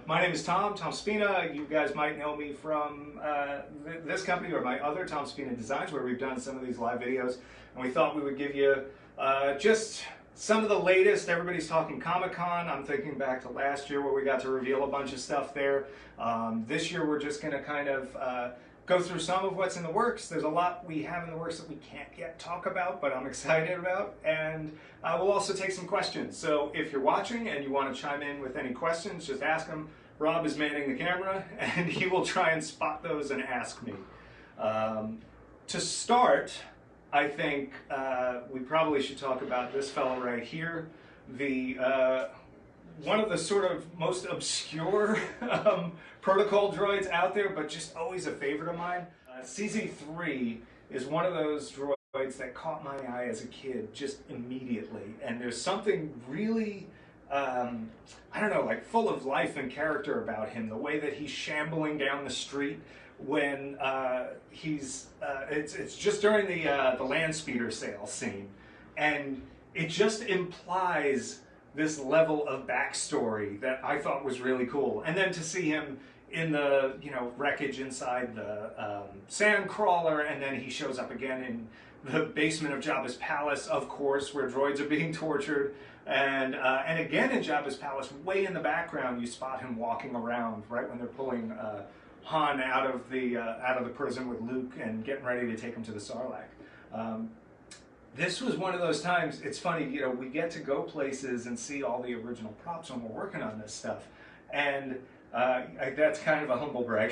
My name is Tom Spina. You guys might know me from this company or my other Tom Spina Designs, where we've done some of these live videos. And we thought we would give you just some of the latest. Everybody's talking Comic-Con. I'm thinking back to last year where we got to reveal a bunch of stuff there. This year we're just going to kind of go through some of what's in the works. There's a lot we have in the works that we can't yet talk about, but I'm excited about. And we'll also take some questions. So if you're watching and you want to chime in with any questions, just ask them. Rob is manning the camera, and he will try and spot those and ask me. To start, I think we probably should talk about this fellow right here. One of the sort of most obscure protocol droids out there, but just always a favorite of mine. CZ3 is one of those droids that caught my eye as a kid just immediately. And there's something really, I don't know, like full of life and character about him. The way that he's shambling down the street when it's just during the land speeder sale scene. And it just implies this level of backstory that I thought was really cool. And then to see him in the wreckage inside the sand crawler, and then he shows up again in the basement of Jabba's palace, of course, where droids are being tortured, and again in Jabba's palace, way in the background, you spot him walking around right when they're pulling Han out of the prison with Luke and getting ready to take him to the Sarlacc. This was one of those times. It's funny, we get to go places and see all the original props when we're working on this stuff, and that's kind of a humble brag.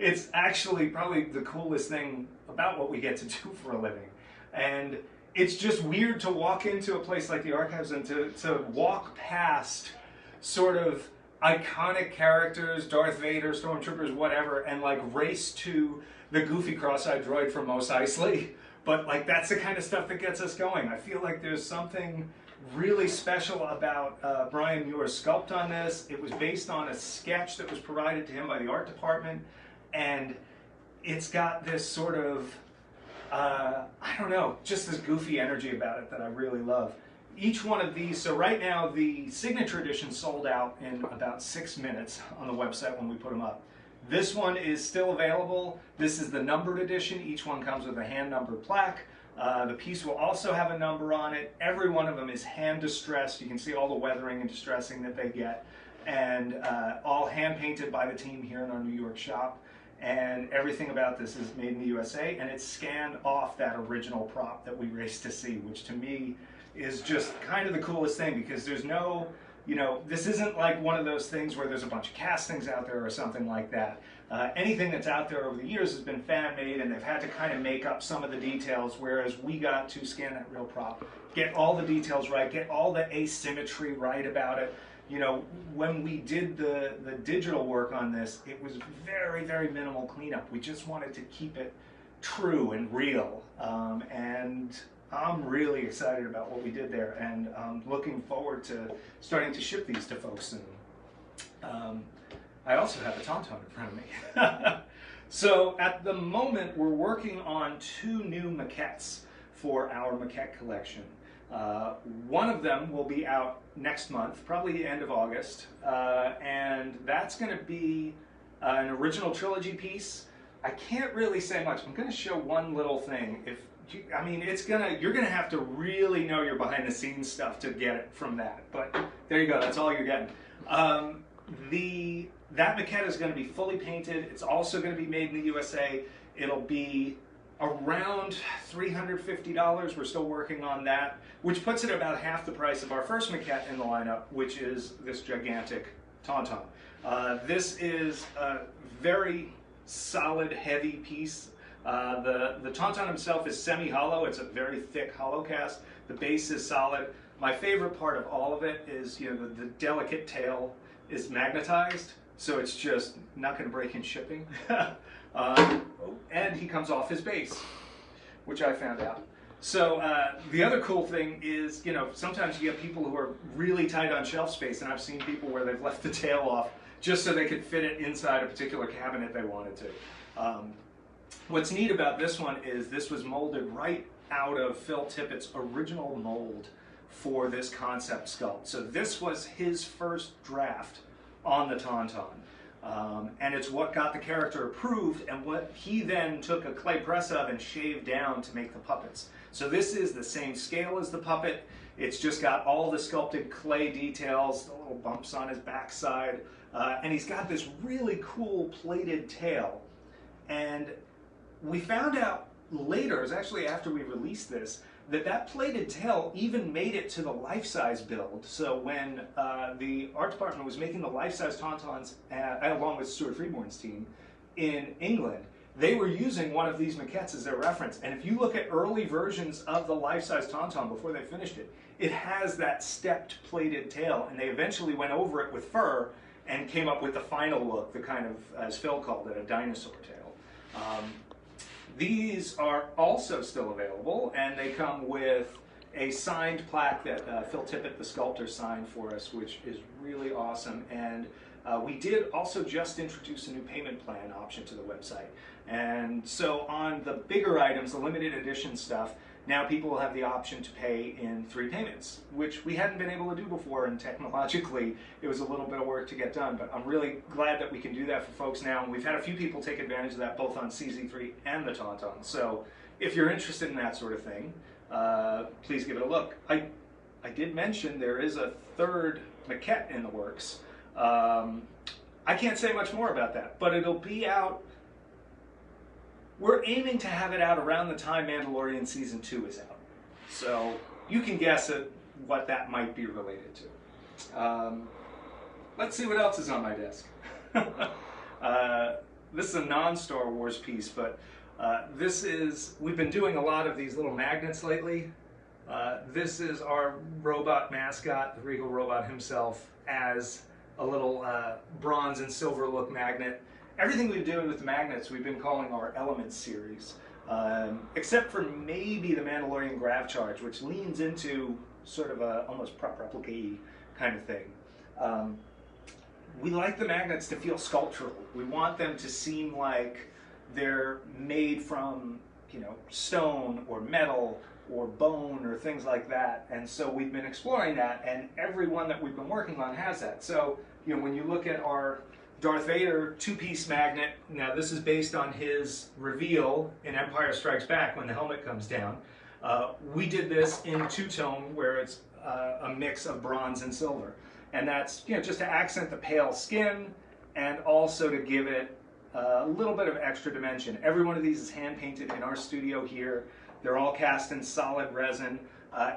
It's actually probably the coolest thing about what we get to do for a living, and it's just weird to walk into a place like the archives and to walk past sort of iconic characters, Darth Vader, Stormtroopers, whatever, and like race to the goofy cross-eyed droid from Mos Eisley. But like that's the kind of stuff that gets us going. I feel like there's something really special about Brian Muir's sculpt on this. It was based on a sketch that was provided to him by the art department, and it's got this sort of, I don't know, just this goofy energy about it that I really love. Each one of these, so right now the signature edition sold out in about 6 minutes on the website when we put them up. This one is still available. This is the numbered edition. Each one comes with a hand-numbered plaque. The piece will also have a number on it. Every one of them is hand-distressed. You can see all the weathering and distressing that they get. And all hand-painted by the team here in our New York shop. And everything about this is made in the USA. And it's scanned off that original prop that we raced to see, which to me is just kind of the coolest thing, because there's no... this isn't like one of those things where there's a bunch of castings out there or something like that. Anything that's out there over the years has been fan-made, and they've had to kind of make up some of the details, whereas we got to scan that real prop, get all the details right, get all the asymmetry right about it. When we did the digital work on this, it was very, very minimal cleanup. We just wanted to keep it true and real. And I'm really excited about what we did there, and I'm looking forward to starting to ship these to folks soon. I also have a Tauntaun in front of me. So at the moment, we're working on 2 new maquettes for our maquette collection. One of them will be out next month, probably the end of August, and that's going to be an original trilogy piece. I can't really say much. I'm going to show one little thing. You're gonna have to really know your behind the scenes stuff to get it from that. But there you go, that's all you're getting. That maquette is gonna be fully painted. It's also gonna be made in the USA. It'll be around $350. We're still working on that, which puts it about half the price of our first maquette in the lineup, which is this gigantic Tauntaun. This is a very solid, heavy piece. The Tauntaun himself is semi-hollow. It's a very thick hollow cast. The base is solid. My favorite part of all of it is, the delicate tail is magnetized, so it's just not going to break in shipping. And he comes off his base, which I found out. So the other cool thing is, sometimes you get people who are really tight on shelf space, and I've seen people where they've left the tail off just so they could fit it inside a particular cabinet they wanted to. What's neat about this one is this was molded right out of Phil Tippett's original mold for this concept sculpt. So this was his first draft on the Tauntaun. And it's what got the character approved and what he then took a clay press of and shaved down to make the puppets. So this is the same scale as the puppet. It's just got all the sculpted clay details, the little bumps on his backside, and he's got this really cool plated tail. And we found out later, it was actually after we released this, that plated tail even made it to the life-size build. So when the art department was making the life-size Tauntauns, along with Stuart Freeborn's team in England, they were using one of these maquettes as their reference. And if you look at early versions of the life-size Tauntaun before they finished it, it has that stepped plated tail, and they eventually went over it with fur and came up with the final look, the kind of, as Phil called it, a dinosaur tail. These are also still available, and they come with a signed plaque that Phil Tippett, the sculptor, signed for us, which is really awesome. And we did also just introduce a new payment plan option to the website. And so on the bigger items, the limited edition stuff, now people will have the option to pay in 3 payments, which we hadn't been able to do before, and technologically it was a little bit of work to get done. But I'm really glad that we can do that for folks now, and we've had a few people take advantage of that both on CZ3 and the Tauntaun. So if you're interested in that sort of thing, please give it a look. I did mention there is a 3rd maquette in the works. I can't say much more about that, but it'll be out. We're aiming to have it out around the time Mandalorian Season 2 is out. So you can guess at what that might be related to. Let's see what else is on my desk. This is a non-Star Wars piece, but we've been doing a lot of these little magnets lately. This is our robot mascot, the Regal robot himself, as a little bronze and silver look magnet. Everything we've been doing with the magnets, we've been calling our Elements series, except for maybe the Mandalorian Grav Charge, which leans into sort of a almost prop replica kind of thing. We like the magnets to feel sculptural. We want them to seem like they're made from, you know, stone or metal or bone or things like that. And so we've been exploring that, and every one that we've been working on has that. So, you know, when you look at our Darth Vader 2-piece magnet, now this is based on his reveal in Empire Strikes Back when the helmet comes down. We did this in 2-tone where it's a mix of bronze and silver. And that's, you know, just to accent the pale skin and also to give it a little bit of extra dimension. Every one of these is hand painted in our studio here. They're all cast in solid resin.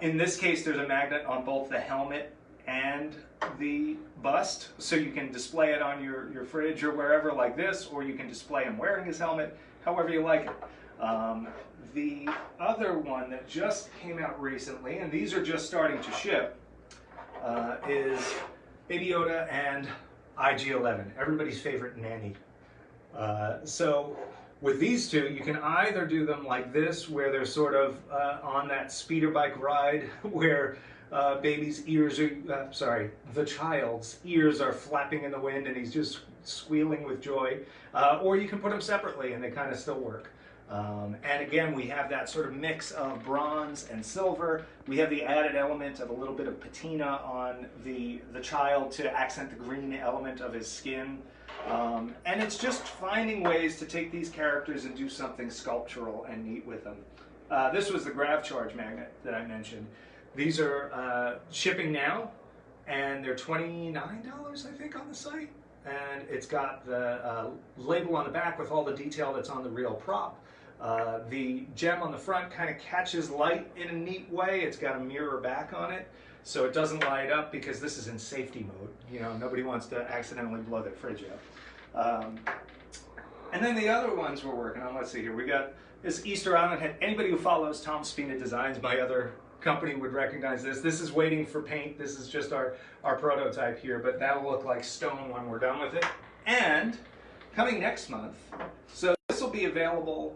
In this case, there's a magnet on both the helmet and the bust, so you can display it on your fridge or wherever like this, or you can display him wearing his helmet, however you like it. The other one that just came out recently, and these are just starting to ship, is Baby Yoda and IG-11, everybody's favorite nanny. So with these two, you can either do them like this, where they're sort of on that speeder bike ride, where baby's ears are, the child's ears are flapping in the wind and he's just squealing with joy. Or you can put them separately and they kind of still work. And again, we have that sort of mix of bronze and silver. We have the added element of a little bit of patina on the child to accent the green element of his skin. And it's just finding ways to take these characters and do something sculptural and neat with them. This was the Grav Charge magnet that I mentioned. These are shipping now, and they're $29, I think, on the site. And it's got the label on the back with all the detail that's on the real prop. The gem on the front kind of catches light in a neat way. It's got a mirror back on it, so it doesn't light up because this is in safety mode. You know, nobody wants to accidentally blow their fridge up. And then the other ones we're working on, let's see here. We got this Easter Island head. Anybody who follows Tom Spina Designs, my other company, would recognize this. This is waiting for paint. This is just our prototype here, but that'll look like stone when we're done with it. And coming next month, so this will be available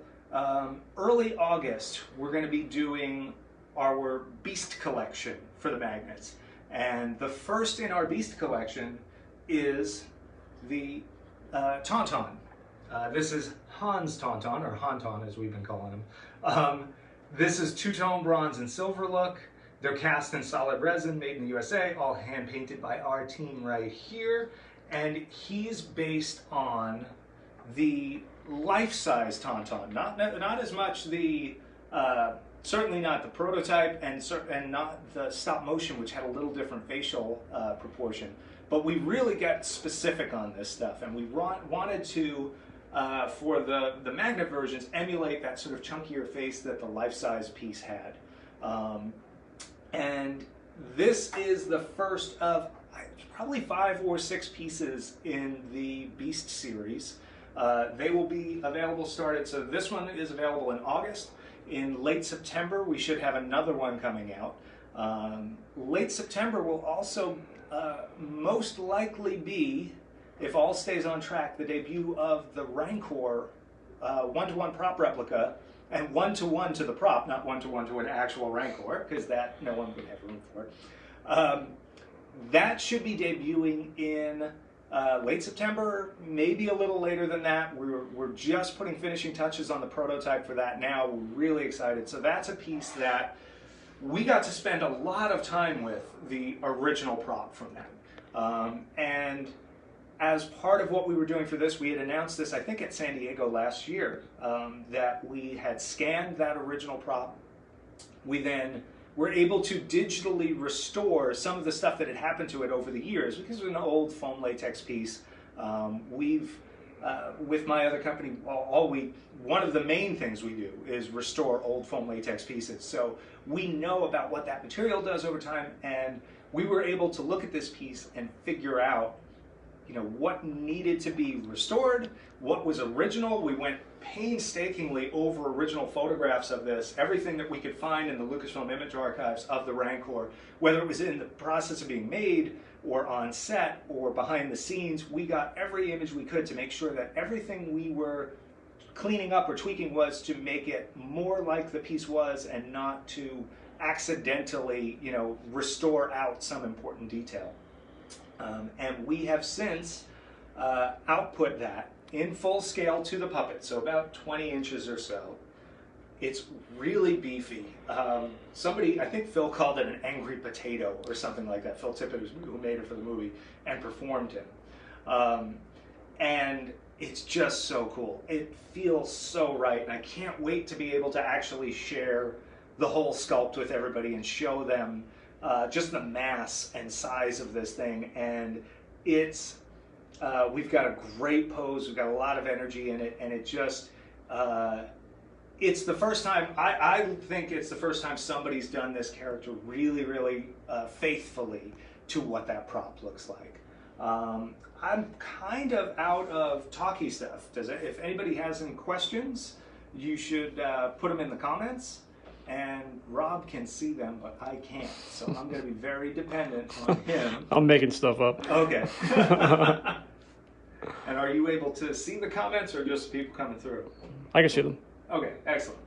early August. We're going to be doing our Beast collection for the magnets. And the first in our Beast collection is the Tauntaun. This is Han's Tauntaun, or Tauntaun as we've been calling him. This is 2-tone bronze and silver look. They're cast in solid resin, made in the USA, all hand painted by our team right here. and he's based on the life-size Tauntaun, not as much the certainly not the prototype, and not the stop motion, which had a little different facial proportion. But we really got specific on this stuff, and we wanted to, for the magnet versions, emulate that sort of chunkier face that the life-size piece had. And this is the first of probably 5 or 6 pieces in the Beast series. They will be available started, so this one is available in August. In late September, we should have another one coming out. Late September will also most likely be, if all stays on track, the debut of the Rancor 1-to-1 prop replica, and 1-to-1 to the prop, not 1-to-1 to an actual Rancor, because that no one would have room for. That should be debuting in late September, maybe a little later than that. We're just putting finishing touches on the prototype for that now. We're really excited. So that's a piece that we got to spend a lot of time with the original prop from that. And as part of what we were doing for this, we had announced this, I think, at San Diego last year, that we had scanned that original prop. We then were able to digitally restore some of the stuff that had happened to it over the years, because it was an old foam latex piece. With my other company, one of the main things we do is restore old foam latex pieces. So we know about what that material does over time, and we were able to look at this piece and figure out, what needed to be restored, what was original. We went painstakingly over original photographs of this, everything that we could find in the Lucasfilm image archives of the Rancor, whether it was in the process of being made or on set or behind the scenes. We got every image we could to make sure that everything we were cleaning up or tweaking was to make it more like the piece was, and not to accidentally, restore out some important detail. And we have since output that in full scale to the puppet, so about 20 inches or so. It's really beefy. Somebody, I think Phil called it an angry potato or something like that. Phil Tippett, who made it for the movie and performed him. And it's just so cool. It feels so right, and I can't wait to be able to actually share the whole sculpt with everybody and show them just the mass and size of this thing. And it's we've got a great pose, we've got a lot of energy in it, and it just it's the first time, I think it's the first time somebody's done this character really, really faithfully to what that prop looks like. I'm kind of out of talky stuff. If anybody has any questions, you should put them in the comments. And Rob can see them, but I can't. So I'm going to be very dependent on him. I'm making stuff up. Okay. And are you able to see the comments, or just people coming through? I can see them. Okay, excellent.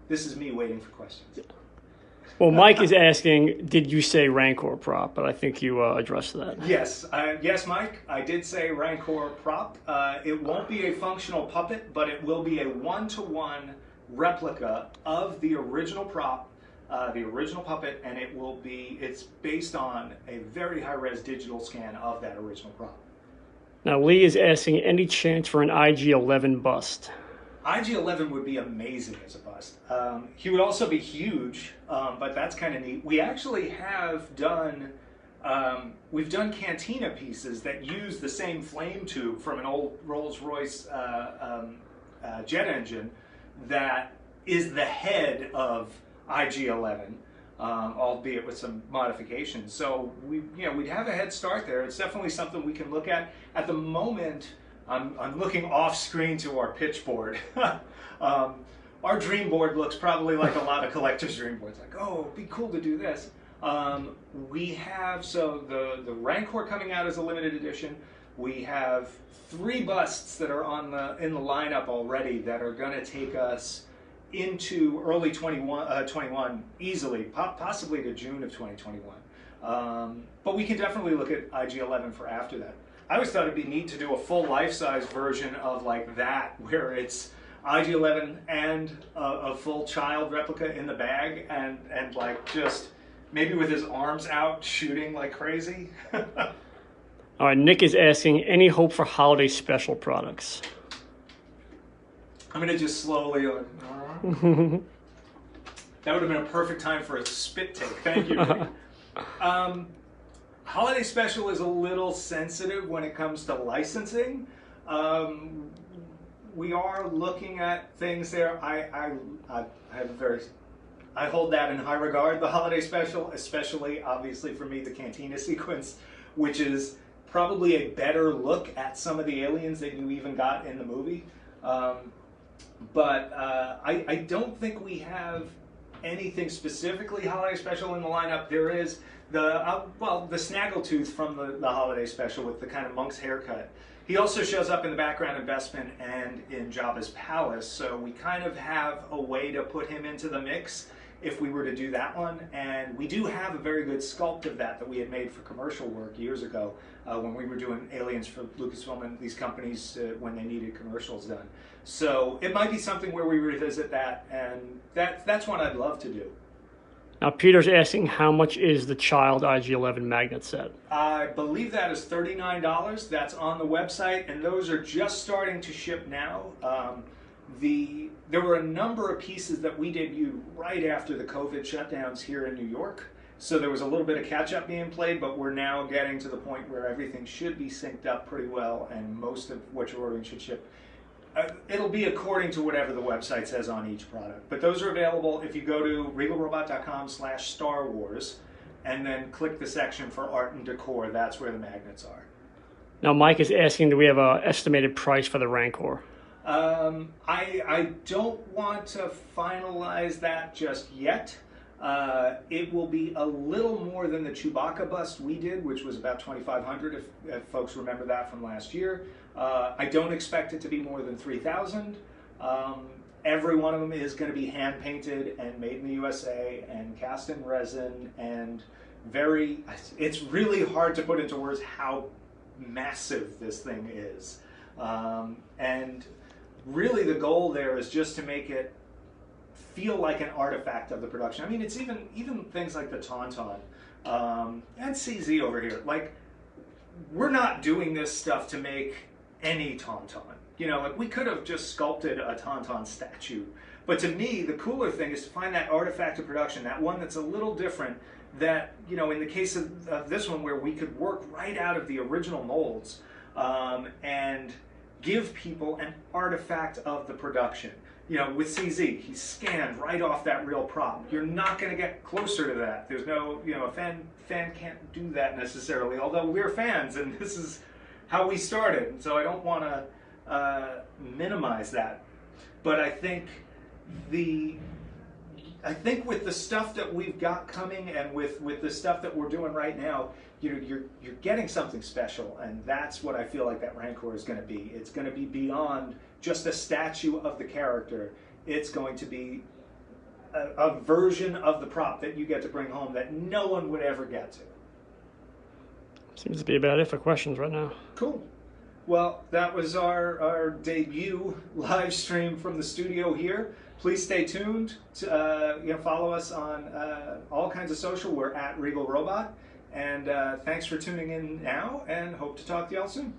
This is me waiting for questions. Well, Mike is asking, did you say Rancor prop? But I think you addressed that. Yes, yes, Mike. I did say Rancor prop. It won't be a functional puppet, but it will be a 1-to-1 replica of the original prop, the original puppet, and it's based on a very high-res digital scan of that original prop. Now, Lee is asking, any chance for an IG-11 bust? IG-11 would be amazing as a bust. He would also be huge, but that's kind of neat. We actually have done, we've done cantina pieces that use the same flame tube from an old Rolls-Royce jet engine that is the head of IG-11, albeit with some modifications. So we'd have a head start there. It's definitely something we can look at. At the moment, I'm looking off screen to our pitch board. Our dream board looks probably like a lot of collectors' dream boards. Like, oh, it'd be cool to do this. We have, so the Rancor coming out as a limited edition. We have 3 busts that are in the lineup already that are going to take us into early 21 easily, possibly to June of 2021. But we can definitely look at IG-11 for after that. I always thought it'd be neat to do a full life-size version of like that, where it's IG-11 and a full child replica in the bag, and like just maybe with his arms out shooting like crazy. All right, Nick is asking, any hope for holiday special products? I'm going to just slowly... That would have been a perfect time for a spit take. Thank you. Holiday special is a little sensitive when it comes to licensing. We are looking at things there. I have a very... I hold that in high regard, the holiday special, especially, obviously, for me, the Cantina sequence, which is probably a better look at some of the aliens that you even got in the movie. But I don't think we have anything specifically holiday special in the lineup. There is the Snaggletooth from the holiday special with the kind of monk's haircut. He also shows up in the background in Bespin and in Jabba's palace, so we kind of have a way to put him into the mix if we were to do that one. And we do have a very good sculpt of that we had made for commercial work years ago when we were doing aliens for Lucasfilm and these companies when they needed commercials done. So it might be something where we revisit that, and that's one I'd love to do. Now, Peter's asking, how much is the child IG-11 magnet set? I believe that is $39. That's on the website, and those are just starting to ship now. There were a number of pieces that we debuted right after the COVID shutdowns here in New York, so there was a little bit of catch-up being played, but we're now getting to the point where everything should be synced up pretty well, and most of what you're ordering should ship. It'll be according to whatever the website says on each product. But those are available if you go to regalrobot.com/Star Wars and then click the section for art and decor. That's where the magnets are. Now, Mike is asking, do we have an estimated price for the Rancor? I don't want to finalize that just yet. It will be a little more than the Chewbacca bust we did, which was about $2,500, if folks remember that from last year. I don't expect it to be more than $3,000. Every one of them is going to be hand painted and made in the USA and cast in resin, and it's really hard to put into words how massive this thing is. And really the goal there is just to make it feel like an artifact of the production. I mean, it's even things like the Tauntaun and CZ over here. Like, we're not doing this stuff to make any Tauntaun. You know, like, we could have just sculpted a Tauntaun statue. But to me, the cooler thing is to find that artifact of production, that one that's a little different, that, you know, in the case of this one where we could work right out of the original molds and give people an artifact of the production. You know, with CZ, he's scanned right off that real prop. You're not going to get closer to that. There's no, you know, a fan can't do that necessarily, although we're fans and this is how we started. So I don't want to minimize that. But I think with the stuff that we've got coming and with the stuff that we're doing right now, you're getting something special, and that's what I feel like that Rancor is going to be. It's going to be beyond just a statue of the character. It's going to be a version of the prop that you get to bring home that no one would ever get to. Seems to be about it for questions right now. Cool. Well, that was our debut live stream from the studio here. Please stay tuned. Follow us on all kinds of social. We're at Regal Robot. And thanks for tuning in now, and hope to talk to y'all soon.